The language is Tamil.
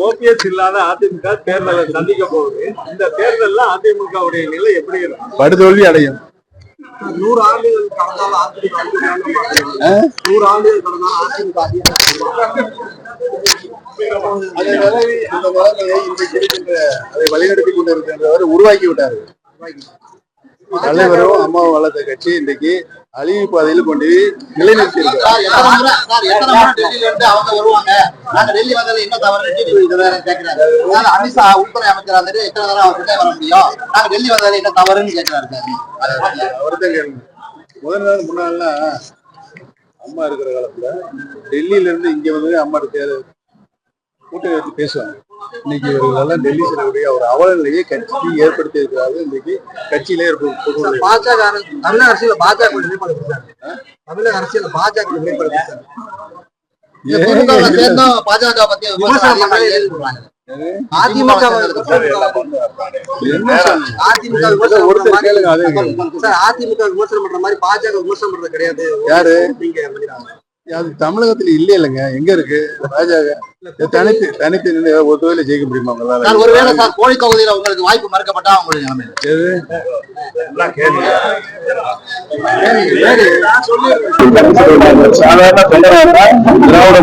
ஓபிஎஸ் இல்லாத அதிமுக தேர்தலை சந்திக்க போகுது. இந்த தேர்தல்ல அதிமுகவுடைய நிலை எப்படி இருக்கும்? படுதோல்வி அடையும். 100 ஆண்டுகள் கடந்தாலும் அதிமுக 100 ஆண்டுகள் கடந்தாலும் அதிமுக அந்த நிலையை இன்றைக்கு இருக்கின்ற அதை வழிநடத்தி கொண்டிருக்கின்றவர் உருவாக்கி விட்டாரு. தலைவரும் அம்மாவும் வளர்த்த கட்சி இன்றைக்கு அழிவு பாதையில் கொண்டு நிலைநிறுத்தி அமித்ஷா உள்துறை அமைச்சரா எத்தனை தடவை அவர்கிட்ட வர முடியும்? நாங்க டெல்லி வந்ததுல என்ன தவறுன்னு கேட்கிறாரு. அவர்தான் கேளுங்க. முன்னாள்னா அம்மா இருக்கிற காலத்துல டெல்லியில இருந்து இங்க வந்து அம்மா கூட்டணி வச்சு பேசுவாங்க. இன்னைக்கு இவர்களெல்லாம் டெல்லி செல்லக்கூடிய ஒரு அவல நிலையை கட்சி ஏற்படுத்தி இருக்கிறார்கள். இன்னைக்கு கட்சியிலே பாஜக தமிழக அரசியல பாஜக தமிழக அரசியல பாஜக பாஜக பத்தி அதிமுக விமர்சனம் பண்ற மாதிரி பாஜக விமர்சனம் பண்றது கிடையாது. யாரு அது தமிழகத்துல இல்ல இல்லைங்க, எங்க இருக்கு பாஜக? தனித்து நின்று ஒரு தொழில ஜெயிக்க முடியுமா? ஒருவேளை சார் கோழி தொகுதியில உங்களுக்கு வாய்ப்பு மறுக்கப்பட்டா அவங்களுக்கு சாதாரண திராவிட